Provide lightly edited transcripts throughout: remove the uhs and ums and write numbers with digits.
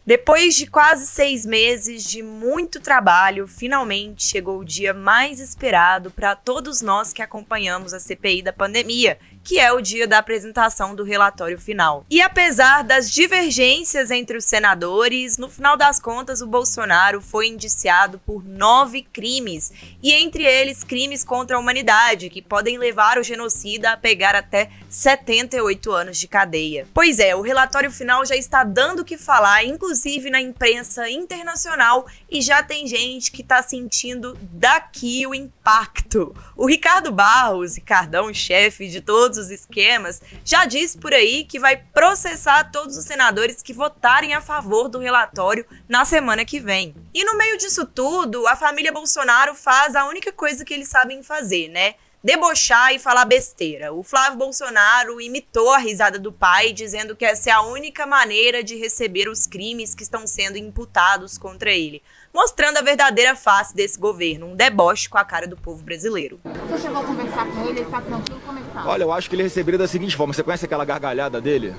Depois de quase 6 meses de muito trabalho, finalmente chegou o dia mais esperado para todos nós que acompanhamos a CPI da pandemia, que é o dia da apresentação do relatório final. E apesar das divergências entre os senadores, no final das contas o Bolsonaro foi indiciado por 9 crimes, e entre eles crimes contra a humanidade, que podem levar o genocida a pegar até 78 anos de cadeia. Pois é, o relatório final já está dando o que falar, inclusive na imprensa internacional, e já tem gente que está sentindo daqui o impacto. O Ricardo Barros, Ricardão, chefe de todos os esquemas, já disse por aí que vai processar todos os senadores que votarem a favor do relatório na semana que vem. E no meio disso tudo, a família Bolsonaro faz a única coisa que eles sabem fazer, né? Debochar e falar besteira. O Flávio Bolsonaro imitou a risada do pai, dizendo que essa é a única maneira de receber os crimes que estão sendo imputados contra ele, mostrando a verdadeira face desse governo, um deboche com a cara do povo brasileiro. Você chegou a conversar com ele tá tranquilo? Como é que tá? Olha, eu acho que ele receberia da seguinte forma: você conhece aquela gargalhada dele?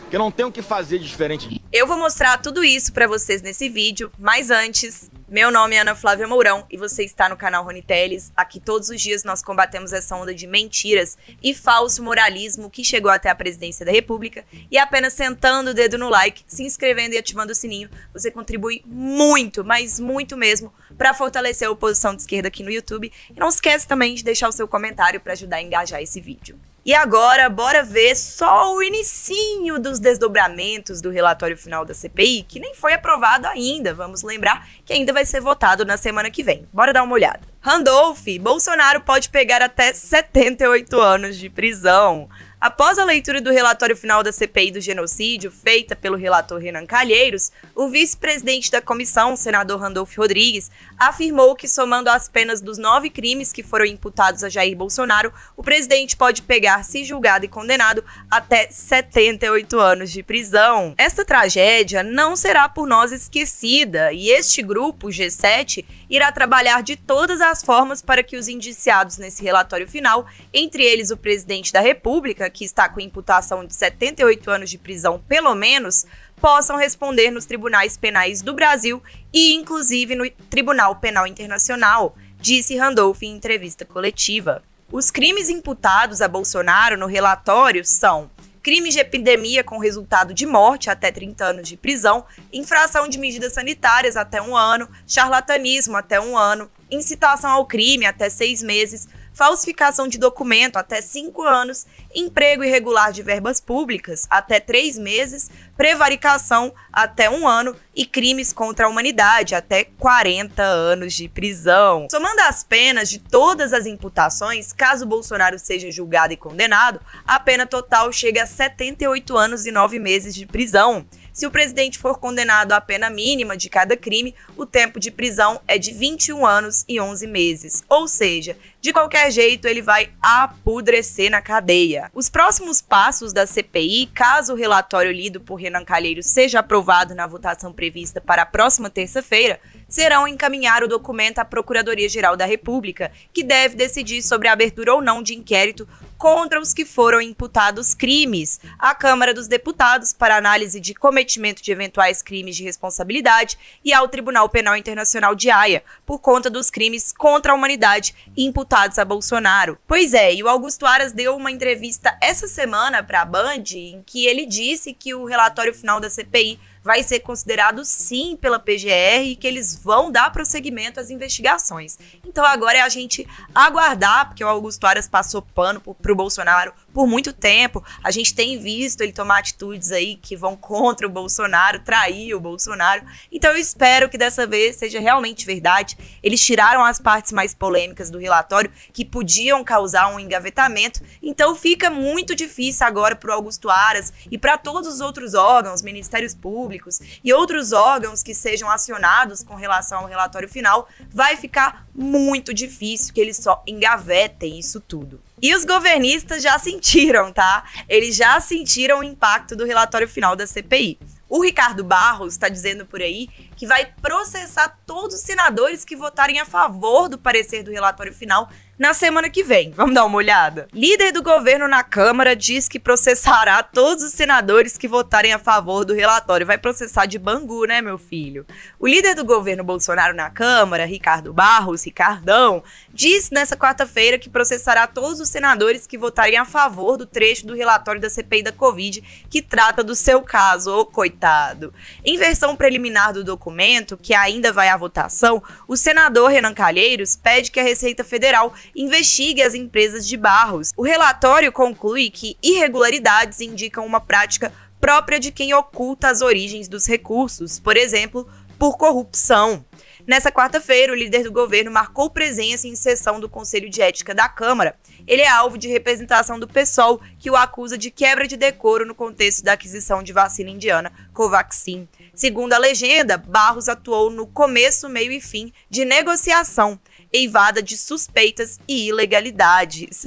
Que eu não tenho o que fazer de diferente. Eu vou mostrar tudo isso pra vocês nesse vídeo, mas antes, meu nome é Ana Flávia Mourão e você está no canal Rony Telles. Aqui todos os dias nós combatemos essa onda de mentiras e falso moralismo que chegou até a presidência da República, e apenas sentando o dedo no like, se inscrevendo e ativando o sininho, você contribui muito, mas muito mesmo, para fortalecer a oposição de esquerda aqui no YouTube. E não esquece também de deixar o seu comentário para ajudar a engajar esse vídeo. E agora, bora ver só o inicinho dos desdobramentos do relatório final da CPI, que nem foi aprovado ainda. Vamos lembrar que ainda vai ser votado na semana que vem. Bora dar uma olhada. Randolph, Bolsonaro pode pegar até 78 anos de prisão. Após a leitura do relatório final da CPI do genocídio, feita pelo relator Renan Calheiros, o vice-presidente da comissão, o senador Randolph Rodrigues, afirmou que, somando as penas dos 9 crimes que foram imputados a Jair Bolsonaro, o presidente pode pegar, se julgado e condenado, até 78 anos de prisão. Esta tragédia não será por nós esquecida, e este grupo, o G7, irá trabalhar de todas as formas para que os indiciados nesse relatório final, entre eles o presidente da República, que está com imputação de 78 anos de prisão pelo menos, possam responder nos tribunais penais do Brasil e inclusive no Tribunal Penal Internacional, disse Randolph em entrevista coletiva. Os crimes imputados a Bolsonaro no relatório são crimes de epidemia com resultado de morte até 30 anos de prisão, infração de medidas sanitárias até 1 ano, charlatanismo até 1 ano, incitação ao crime até 6 meses, falsificação de documento até 5 anos, emprego irregular de verbas públicas até 3 meses, prevaricação até 1 ano e crimes contra a humanidade até 40 anos de prisão. Somando as penas de todas as imputações, caso Bolsonaro seja julgado e condenado, a pena total chega a 78 anos e 9 meses de prisão. Se o presidente for condenado à pena mínima de cada crime, o tempo de prisão é de 21 anos e 11 meses. Ou seja, de qualquer jeito, ele vai apodrecer na cadeia. Os próximos passos da CPI, caso o relatório lido por Renan Calheiros seja aprovado na votação prevista para a próxima terça-feira, serão encaminhar o documento à Procuradoria-Geral da República, que deve decidir sobre a abertura ou não de inquérito contra os que foram imputados crimes, à Câmara dos Deputados para análise de cometimento de eventuais crimes de responsabilidade e ao Tribunal Penal Internacional de Haia, por conta dos crimes contra a humanidade imputados a Bolsonaro. Pois é, e o Augusto Aras deu uma entrevista essa semana para a Band, em que ele disse que o relatório final da CPI vai ser considerado sim pela PGR e que eles vão dar prosseguimento às investigações. Então agora é a gente aguardar, porque o Augusto Aras passou pano pro Bolsonaro por muito tempo. A gente tem visto ele tomar atitudes aí que vão contra o Bolsonaro, trair o Bolsonaro. Então eu espero que dessa vez seja realmente verdade. Eles tiraram as partes mais polêmicas do relatório que podiam causar um engavetamento. Então fica muito difícil agora para o Augusto Aras e para todos os outros órgãos, ministérios públicos e outros órgãos que sejam acionados com relação ao relatório final, vai ficar muito difícil que eles só engavetem isso tudo. E os governistas já sentiram, tá? Eles já sentiram o impacto do relatório final da CPI. O Ricardo Barros está dizendo por aí que vai processar todos os senadores que votarem a favor do parecer do relatório final na semana que vem. Vamos dar uma olhada? Líder do governo na Câmara diz que processará todos os senadores que votarem a favor do relatório. Vai processar de Bangu, né, meu filho? O líder do governo Bolsonaro na Câmara, Ricardo Barros, Ricardão, disse nessa quarta-feira que processará todos os senadores que votarem a favor do trecho do relatório da CPI da Covid que trata do seu caso. Ô, coitado. Em versão preliminar do documento, que ainda vai à votação, o senador Renan Calheiros pede que a Receita Federal investigue as empresas de Barros. O relatório conclui que irregularidades indicam uma prática própria de quem oculta as origens dos recursos, por exemplo, por corrupção. Nessa quarta-feira, o líder do governo marcou presença em sessão do Conselho de Ética da Câmara. Ele é alvo de representação do PSOL, que o acusa de quebra de decoro no contexto da aquisição de vacina indiana Covaxin. Segundo a legenda, Barros atuou no começo, meio e fim de negociação, eivada de suspeitas e ilegalidades.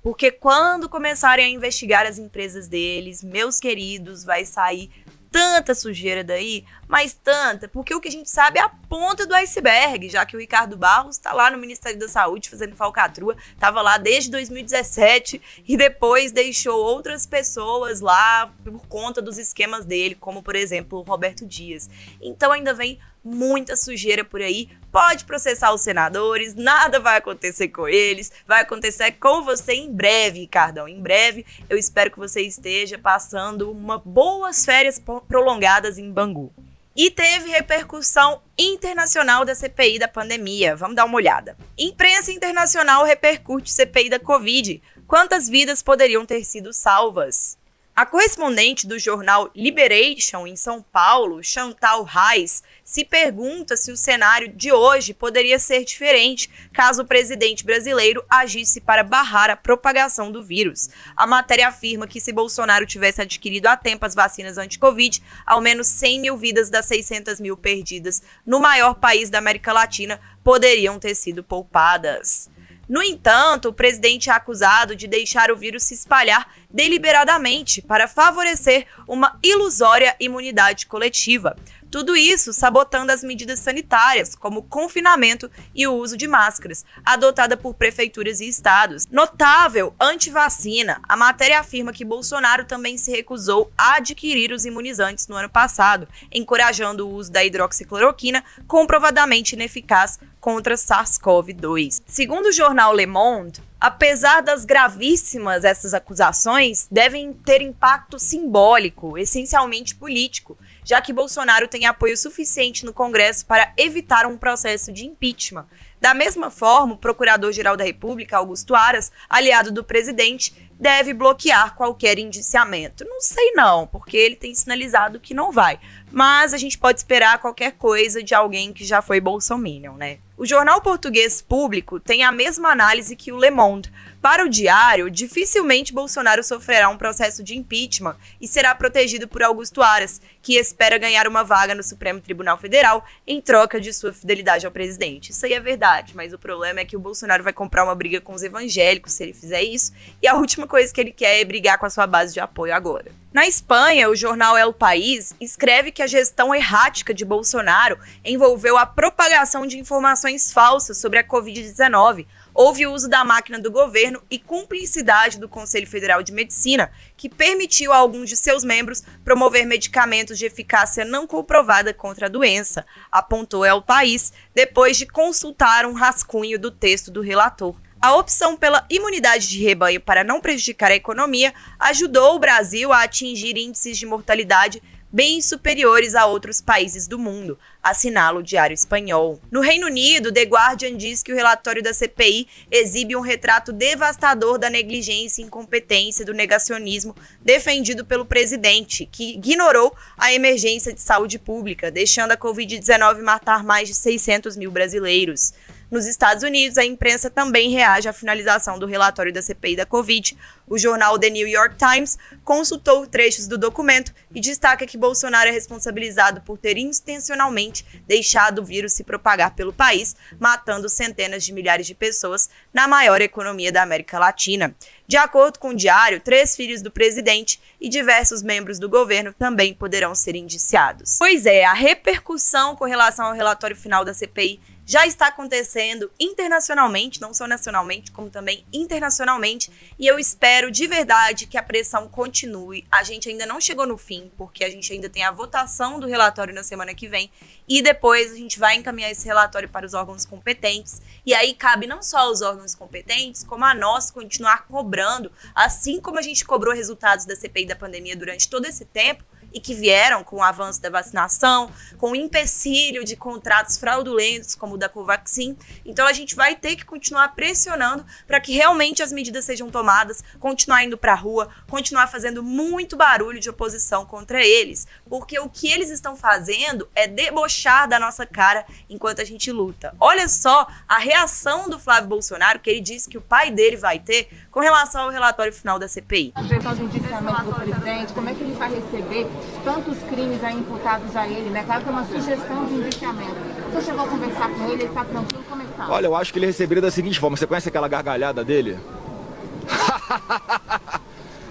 Porque quando começarem a investigar as empresas deles, meus queridos, vai sair tanta sujeira daí, mas tanta, porque o que a gente sabe é a ponta do iceberg, já que o Ricardo Barros está lá no Ministério da Saúde fazendo falcatrua, estava lá desde 2017 e depois deixou outras pessoas lá por conta dos esquemas dele, como por exemplo o Roberto Dias. Então ainda vem muita sujeira por aí, pode processar os senadores, nada vai acontecer com eles, vai acontecer com você em breve, Ricardão, em breve. Eu espero que você esteja passando boas férias prolongadas em Bangu. E teve repercussão internacional da CPI da pandemia. Vamos dar uma olhada. Imprensa internacional repercute CPI da Covid. Quantas vidas poderiam ter sido salvas? A correspondente do jornal Liberation em São Paulo, Chantal Reis, se pergunta se o cenário de hoje poderia ser diferente caso o presidente brasileiro agisse para barrar a propagação do vírus. A matéria afirma que se Bolsonaro tivesse adquirido a tempo as vacinas anti-Covid, ao menos 100 mil vidas das 600 mil perdidas no maior país da América Latina poderiam ter sido poupadas. No entanto, o presidente é acusado de deixar o vírus se espalhar deliberadamente para favorecer uma ilusória imunidade coletiva. Tudo isso sabotando as medidas sanitárias, como confinamento e o uso de máscaras, adotada por prefeituras e estados. Notável antivacina, a matéria afirma que Bolsonaro também se recusou a adquirir os imunizantes no ano passado, encorajando o uso da hidroxicloroquina, comprovadamente ineficaz contra SARS-CoV-2. Segundo o jornal Le Monde, apesar das gravíssimas essas acusações, devem ter impacto simbólico, essencialmente político, já que Bolsonaro tem apoio suficiente no Congresso para evitar um processo de impeachment. Da mesma forma, o Procurador-Geral da República, Augusto Aras, aliado do presidente, deve bloquear qualquer indiciamento. Não sei não, porque ele tem sinalizado que não vai. Mas a gente pode esperar qualquer coisa de alguém que já foi bolsominion, né? O jornal português Público tem a mesma análise que o Le Monde. Para o Diário, dificilmente Bolsonaro sofrerá um processo de impeachment e será protegido por Augusto Aras, que espera ganhar uma vaga no Supremo Tribunal Federal em troca de sua fidelidade ao presidente. Isso aí é verdade, mas o problema é que o Bolsonaro vai comprar uma briga com os evangélicos se ele fizer isso, e a última coisa que ele quer é brigar com a sua base de apoio agora. Na Espanha, o jornal El País escreve que a gestão errática de Bolsonaro envolveu a propagação de informações falsas sobre a Covid-19. Houve o uso da máquina do governo e cumplicidade do Conselho Federal de Medicina, que permitiu a alguns de seus membros promover medicamentos de eficácia não comprovada contra a doença, apontou El País, depois de consultar um rascunho do texto do relator. A opção pela imunidade de rebanho para não prejudicar a economia ajudou o Brasil a atingir índices de mortalidade bem superiores a outros países do mundo, assinala o Diário Espanhol. No Reino Unido, The Guardian diz que o relatório da CPI exibe um retrato devastador da negligência e incompetência do negacionismo defendido pelo presidente, que ignorou a emergência de saúde pública, deixando a Covid-19 matar mais de 600 mil brasileiros. Nos Estados Unidos, a imprensa também reage à finalização do relatório da CPI da Covid. O jornal The New York Times consultou trechos do documento e destaca que Bolsonaro é responsabilizado por ter intencionalmente deixado o vírus se propagar pelo país, matando centenas de milhares de pessoas na maior economia da América Latina. De acordo com o Diário, 3 filhos do presidente e diversos membros do governo também poderão ser indiciados. Pois é, a repercussão com relação ao relatório final da CPI já está acontecendo internacionalmente, não só nacionalmente, como também internacionalmente, e eu espero de verdade que a pressão continue. A gente ainda não chegou no fim, porque a gente ainda tem a votação do relatório na semana que vem, e depois a gente vai encaminhar esse relatório para os órgãos competentes, e aí cabe não só aos órgãos competentes, como a nós continuar cobrando, assim como a gente cobrou resultados da CPI da pandemia durante todo esse tempo, e que vieram com o avanço da vacinação, com o empecilho de contratos fraudulentos, como o da Covaxin. Então a gente vai ter que continuar pressionando para que realmente as medidas sejam tomadas, continuar indo para a rua, continuar fazendo muito barulho de oposição contra eles, porque o que eles estão fazendo é debochar da nossa cara enquanto a gente luta. Olha só a reação do Flávio Bolsonaro, que ele disse que o pai dele vai ter com relação ao relatório final da CPI. A questão do indiciamento do presidente, como é que ele vai receber tantos crimes aí imputados a ele, né? Claro que é uma sugestão de indiciamento. Você chegou a conversar com ele tá tranquilo? Como é que tá? Olha, eu acho que ele receberia da seguinte forma. Você conhece aquela gargalhada dele?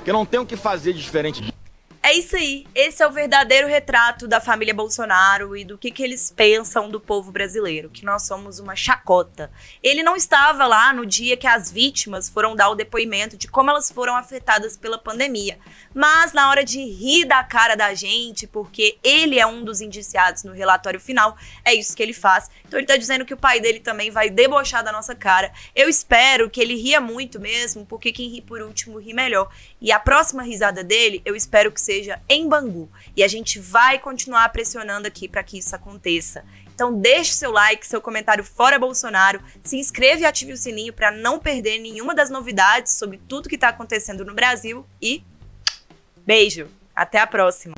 Que eu não tenho o que fazer de diferente. É isso aí, esse é o verdadeiro retrato da família Bolsonaro e do que eles pensam do povo brasileiro, que nós somos uma chacota. Ele não estava lá no dia que as vítimas foram dar o depoimento de como elas foram afetadas pela pandemia, mas na hora de rir da cara da gente, porque ele é um dos indiciados no relatório final, é isso que ele faz. Então ele tá dizendo que o pai dele também vai debochar da nossa cara. Eu espero que ele ria muito mesmo, porque quem ri por último ri melhor. E a próxima risada dele, eu espero que seja em Bangu. E a gente vai continuar pressionando aqui para que isso aconteça. Então deixe seu like, seu comentário fora Bolsonaro, se inscreva e ative o sininho para não perder nenhuma das novidades sobre tudo que está acontecendo no Brasil e beijo! Até a próxima!